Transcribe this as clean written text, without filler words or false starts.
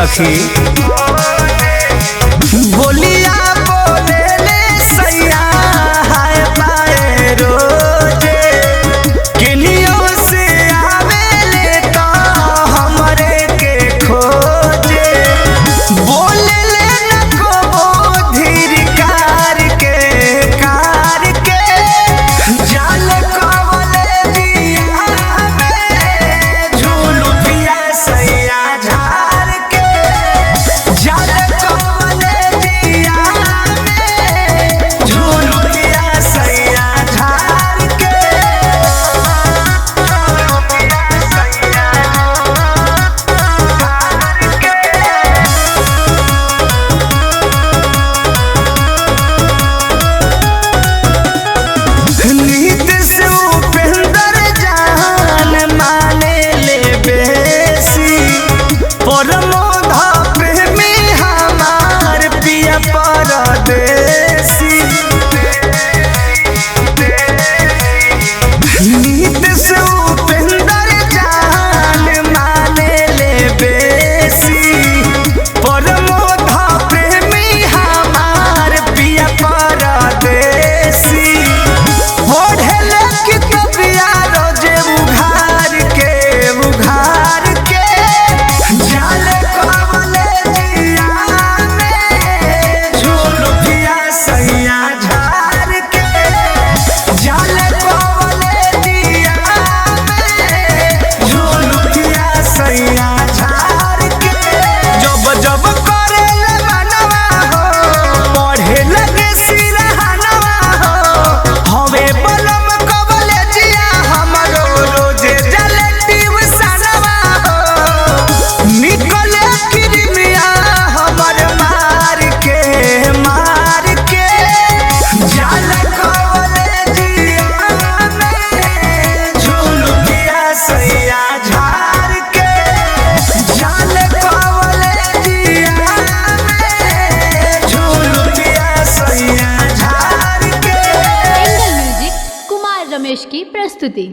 सखी। बोलिया बोले ले सैया हाय पाए रोजे, किलियों से आवे ले तो हमरे के खोजे। बोले ले न को धीर कार के जाल कवले दिया में झूलू पिया सैया झार के। जाल कवले दिया में झूलू पिया सैया झार के। नीत से उपेंद्र जान माने ले बेसी, परमोध प्रेमी हमार पिया परदेसी। नीत से उपेंद्र जान माने ले बेसी, परमोध प्रेमी हमार पिया परदेसी। ओढ़ेले कितबिया रोजे उघार के जाल कवले दिया में झूलू पिया सैया झार के। जाल कवले दिया में झूलू पिया सैया झार के। जब जब करे ले मनवा हो, पढ़े लगे सिरहनवा हो, हवे बलम कवले जिया हमरो रोजे जले ट्यूशनवा हो। निकले किरमिया हमर मार के जाल कवले जिया में झूलू पिया सैया झार के। जाल कवले जिया में झूलू पिया सैया झार के। एंगल म्यूजिक कुमार रमेश की प्रस्तुति।